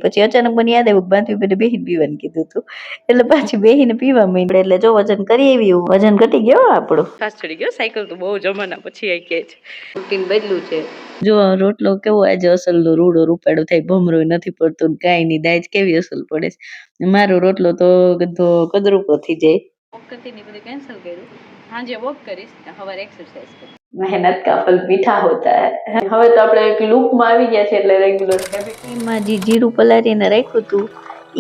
પછી અચાનક મને યાદ આવ્યું બાંધવી બેને બેહીને પીવાનું કીધું હતું એટલે પાછી બેહીને પીવા માંડી એટલે જો વજન કરી આવી વજન ઘટી ગયો આપણું ફાસ્ટ ચડી ગયો સાયકલ તો બહુ જમાના પછી આવી કે છે રૂટીન બદલું છે જો રોટલો કેવો આજે અસલનો રૂડો રૂપાડો થાય ભમરો નથી પડતો કાંઈ નહીં દાજ કેવી અસલ પડે છે મારો રોટલો તો ગધો કદરૂપો થઈ જાય વોક કરતી ની બધું કેન્સલ કર્યું હાજે વોક કરીશ સવારે એક્સરસાઇઝ કરી મહેનત કા ફલ મીઠા હોતા હૈ હવે તો આપણે એક લૂપમાં આવી ગયા છે એટલે રેગ્યુલર હેબિટમાં જે જીરું પલાળીને રાખ્યું હતું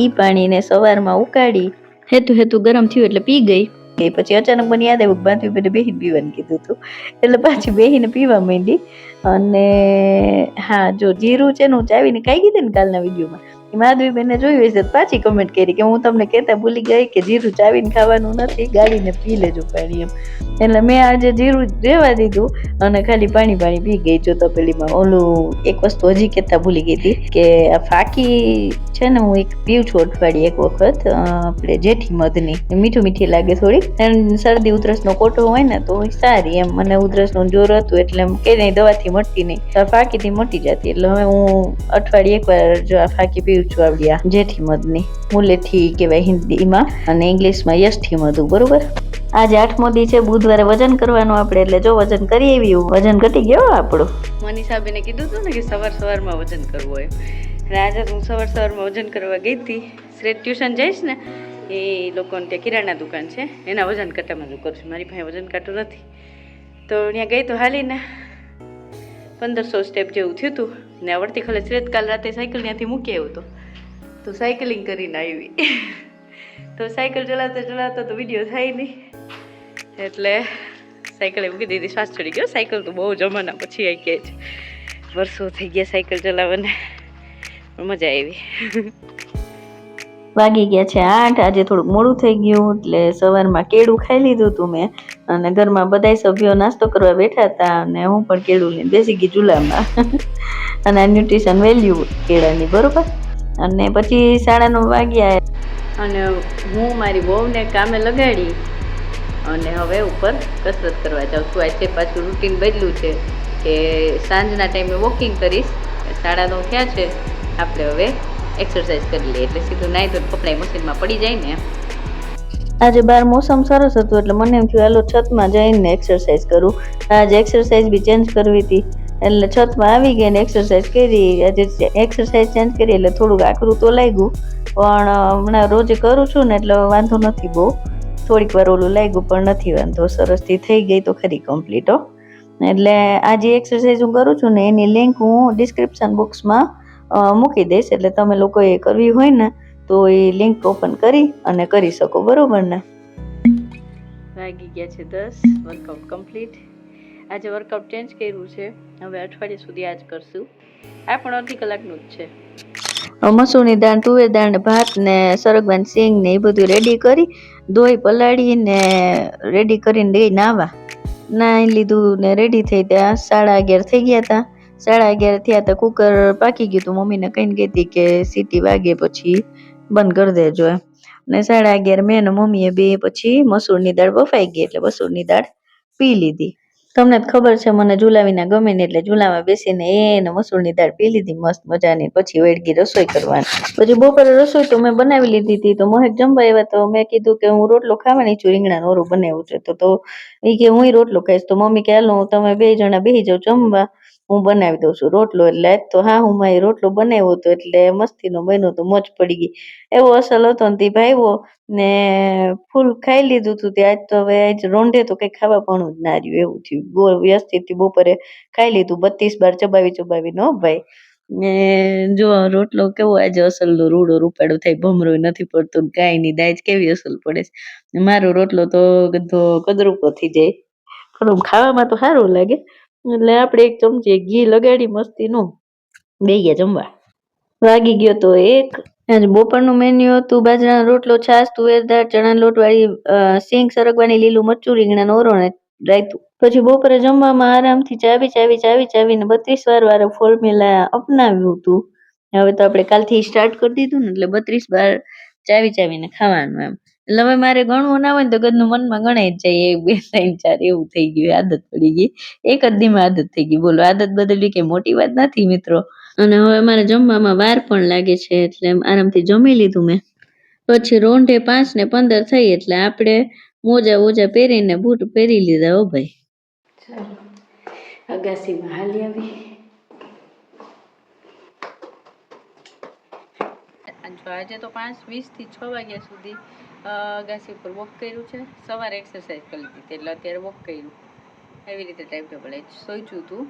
ઈ પાણીને સવારમાં ઉકાળી હેતુ ગરમ થયું એટલે પી ગઈ પછી અચાનક મને યાદ આવ્યું બાંધવી બેને બેહીને પીવાનું કીધું હતું એટલે પાછી બેહીને પીવા માંડી અને હા જો જીરું છે ને હું ચાવીને ખાઈ ગઈ હતી ને કાલના વિડીયોમાં માધવી બેને જોયું હશે પાછી કમેન્ટ કરી કે હું તમને કહેતા ભૂલી ગઈ કે જીરું ચાવીને ખાવાનું નથી ગાળીને પી લેજો પાણી એમ એટલે મેં આજે જીરું રહેવા દીધું અને ખાલી પાણી પી ગઈ જો તપેલીમાં ઓલું એક વસ્તુ હજી કહેતા ભૂલી ગઈ હતી કે આ ફાકી છે ને હું એક પીવું છું અઠવાડિયે એક વખત આપણે જેઠી મધની મીઠી લાગે થોડી શરદી ઉધરસનો કોટો હોય ને તો સારી એમ મને ઉધરસનું જોર હતું એટલે કે નહીં દવાથી મટતી નહીં તો ફાકીથી મટી જતી એટલે હવે હું અઠવાડિયે એકવાર જો આ ફાકી પીવું છું આવડી આ જેઠી મધની મુલેઠી કહેવાય હિન્દીમાં અને ઇંગ્લિશમાં યષ્ઠી મધુ બરોબર આજે 8મો દી છે બુધવારે વજન કરવાનું આપણે એટલે જો વજન કરી આવ્યું વજન ઘટી ગયો આપણું મનીષાબેને કીધું હતું ને કે સવારમાં વજન કરવું હોય અને આજે હું સવારમાં વજન કરવા ગઈ હતી શ્રેષ્ઠ ટ્યુશન જઈશ ને એ લોકોને ત્યાં કિરાણા દુકાન છે એના વજન કાંટામાં જ કરું છું મારી પાસે વજન કાંટું નથી તો ત્યાં ગઈ તો હાલીને 1500 સ્ટેપ જેવું થયું હતું ને આવડતી ખલે શ્રેષ્ઠ કાલ રાતે સાયકલ ત્યાંથી મૂકી આવ્યો તો સાયકલિંગ કરીને આવી તો સાયકલ ચલાવતા તો વિડીયો થાય નહીં એટલે સાયકલ મૂકી દીધી શ્વાસ ચડી ગયો સાયકલ તો બહુ જમાના પછી આવી કે છે વર્ષો થઈ ગયા સાયકલ ચલાવવાને મજા આવી વાગી ગયા છે 8 આજે થોડુંક મોડું થઈ ગયું એટલે સવારમાં કેળું ખાઈ લીધું હતું મેં અને ઘરમાં બધા સભ્યો નાસ્તો કરવા બેઠા હતા અને હું પણ કેળું લઈને બેસી ગઈ ચૂલામાં અને ન્યુટ્રિશન વેલ્યુ કેળાની બરોબર અને પછી 9:30 વાગ્યા અને હું મારી વહુને કામે લગાડી અને હવે ઉપર કસરત કરવા જાઉં છું આજે પાછું રૂટીન બદલું છે કે સાંજના ટાઈમે વોકિંગ કરીશ 9:30 થયા છે આપણે હવે એક્સરસાઇઝ કરી લઈએ એટલે સીધું નાહી તો કપડાં મશીનમાં પડી જાય ને આજે બહાર મોસમ સરસ હતું એટલે મને એમ થયું હાલો છતમાં જઈને એક્સરસાઇઝ કરું આજે એક્સરસાઇઝ બી ચેન્જ કરવી હતી એટલે છતમાં આવી ગઈ ને એક્સરસાઇઝ કરી આજે એક્સરસાઇઝ ચેન્જ કરી એટલે થોડુંક આકરું તો લાગ્યું પણ હમણાં રોજે કરું છું ને એટલે વાંધો નથી બહુ થોડીક વાર ઓલું લાગ્યું પણ નથી વાંધો સરસથી થઈ ગઈ તો ખરી કમ્પ્લીટ હો એટલે આ જે એક્સરસાઇઝ હું કરું છું ને એની લિંક હું ડિસ્ક્રિપ્શન બોક્સમાં મૂકી દઈશ એટલે તમે લોકોએ કરવી હોય ને તો એ લિંક ઓપન કરી અને કરી શકો બરોબર ને વાગી ગયા છે 10 વર્કઆઉટ કમ્પ્લીટ આજે વર્કઆઉટ ચેન્જ કર્યું છે હવે અઠવાડિયા સુધી આજ કરશું આ પણ અડધી કલાકનું જ છે મસૂરની દાળ તુવેર દાળ ને ભાત ને સરગવાની સિંગ ને એ બધું રેડી કરી દોઈ પલાળીને રેડી કરીને ગઈ નાહી લીધું ને રેડી થઈ ત્યાં 11:30 થઈ ગયા હતા 11:30 થયા હતા કુકર પાકી ગયું હતું મમ્મીને કહીને ગઈ હતી કે સીટી વાગે પછી બંધ કરી દેજો એમ ને 11:30 મેં ને મમ્મીએ બે પછી મસૂરની દાળ બફાઈ ગઈ એટલે મસૂરની દાળ પી લીધી તમને ખબર છે મને ઝૂલા વિના ગમે ને એટલે ઝૂલામાં બેસીને એને મસૂરની દાળ પી લીધી મસ્ત મજાની પછી વળગી રસોઈ કરવાની પછી બપોરે રસોઈ તો મેં બનાવી લીધી હતી તો મહેક જમવા આવ્યા તો મેં કીધું કે હું રોટલો ખાવાની છું રીંગણાનું ઓરું બનાવ્યું છે તો એ કે હું રોટલો ખાઈશ તો મમ્મી કે હાલો તમે 2 જણા બેસી જાઓ જમવા હું બનાવી દઉં છું રોટલો એટલે આજ તો હા હું મારી રોટલો બનાવ્યો હતો એટલે મસ્તીનો બન્યો તો મોજ પડી ગઈ એવો અસલ હતો ને તે ભાઈવો ને ફૂલ ખાઈ લીધું હતું તે આજ તો હવે આજ રોંઢે તો કઈ ખાવા પણ જ ના રહ્યું એવું થયું બહુ વ્યસ્તથી બપોરે ખાઈ લીધું 32 બાર ચબાવી નો ભાઈ ને જો રોટલો કેવો આજે અસલનો રૂડો રૂપાડો થાય ભમરો નથી પડતો કાંઈ નહીં દાજ કેવી અસલ પડે છે મારો રોટલો તો ગધો કદરૂપો થઈ જાય પણ ખાવામાં તો સારું લાગે એટલે આપણે એક ચમચી ઘી લગાડી મસ્તીનું બે ગયા જમવા વાગી ગયો તો 1 આજે બપોરનું મેન્યુ હતું બાજરાનો રોટલો છાશ તુવેર દાળ ચણાનો લોટ વાળી સિંગ સરગવાની લીલું મરચું રીંગણાનો ઓરો ને રાયતું પછી બપોરે જમવામાં આરામથી ચાવીને 32 વાર ફોર્મ્યુલા અપનાવ્યું હતું હવે તો આપણે કાલથી સ્ટાર્ટ કરી દીધું ને એટલે 32 વાર ચાવીને ખાવાનું એમ એટલે હવે મારે ગણવું ના હોય ને તો ઘરનું મનમાં ગણાઈ જ જાય 1 2 3 4 એવું થઈ ગયું આદત પડી ગઈ એક જ દીમાં આદત થઈ ગઈ બોલો આદત બદલવી કે મોટી વાત નથી મિત્રો અને હવે મારે જમવામાં વાર પણ લાગે છે એટલે આરામથી જમી લીધું મેં. પછી રોંઢે 5 ને 15 થઈ એટલે આપણે મોજા પહેરીને બૂટ પહેરી લીધા. હો ભાઈ, ચાલો અગાસીમાં હાલી આવી. આજે તો 5:20 થી 6 વાગ્યા સુધી અગાસી ઉપર વોક કર્યું છે. સવારે એક્સરસાઇઝ કરી લીધી એટલે અત્યારે વોક કર્યું. એવી રીતે ટાઈમ ટેબલ સોચ્યું હતું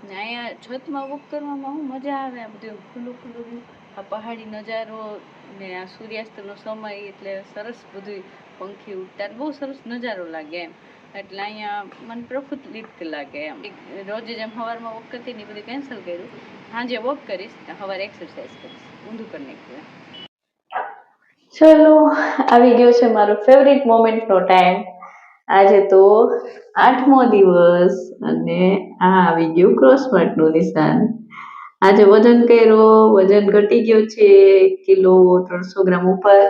ને. અહીંયા છતમાં વોક કરવામાં શું મજા આવે, આ બધું ખુલ્લું ખુલ્લું, આ પહાડી નજારો ને આ સૂર્યાસ્તનો સમય એટલે સરસ, બધું પંખી ઉડતા બહુ સરસ નજારો લાગે એમ. એટલે અહીંયા મન પ્રફુલ્લિત લાગે એમ. રોજે જેમ સવારમાં વોક કરતી ને એ બધું કેન્સલ કર્યું. સાંજે વોક કરીશ, સવારે એક્સરસાઇઝ કરીશ, ઊંધું કરી નાખ્યું. ચલો, આવી ગયો છે મારો ફેવરિટ મોમેન્ટનો ટાઈમ. આજે તો 8મો દિવસ અને આ આવી ગયું ક્રોસમાર્કનું નિશાન. આજે વજન કર્યો, વજન ઘટી ગયો છે 1 કિલો 300 ગ્રામ ઉપર.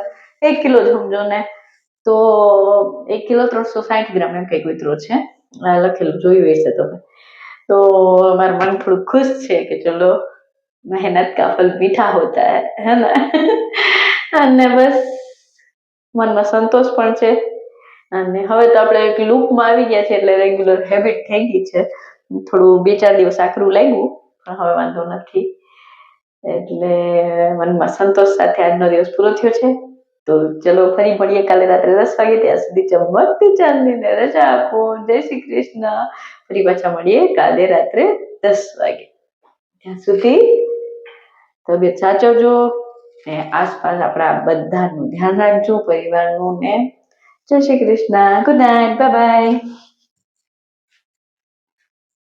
1 કિલો સમજો ને, તો 1 કિલો 360 ગ્રામ એમ કંઈક ઉતરો છે. લખેલું જોયું હશે તમે તો. મારું મન થોડું ખુશ છે કે ચલો, મહેનત કા ફલ મીઠા હોતા હે ને. અને બસ મનમાં સંતોષ પણ છે. અને હવે તો આપણે એક લૂપમાં આવી ગયા છે એટલે રેગ્યુલર હેબિટ થઈ ગઈ છે. થોડું 2-4 દિવસ આકરું લાગ્યું પણ હવે વાંધો નથી. એટલે મનમાં સંતોષ સાથે આજનો દિવસ પૂરો થયો છે. તો ચલો ફરી મળીએ કાલે રાત્રે 10 વાગે. ત્યાં સુધી ચમકતી ચાંદનીને રજા આપો. જય શ્રી કૃષ્ણ. ફરી પાછા મળીએ કાલે રાત્રે 10 વાગે. ત્યાં સુધી તબિયત સાચવજો ને આસપાસ આપણા બધાનું ધ્યાન રાખજો, પરિવારનું ને. જય Shri Krishna. Good night. Bye bye.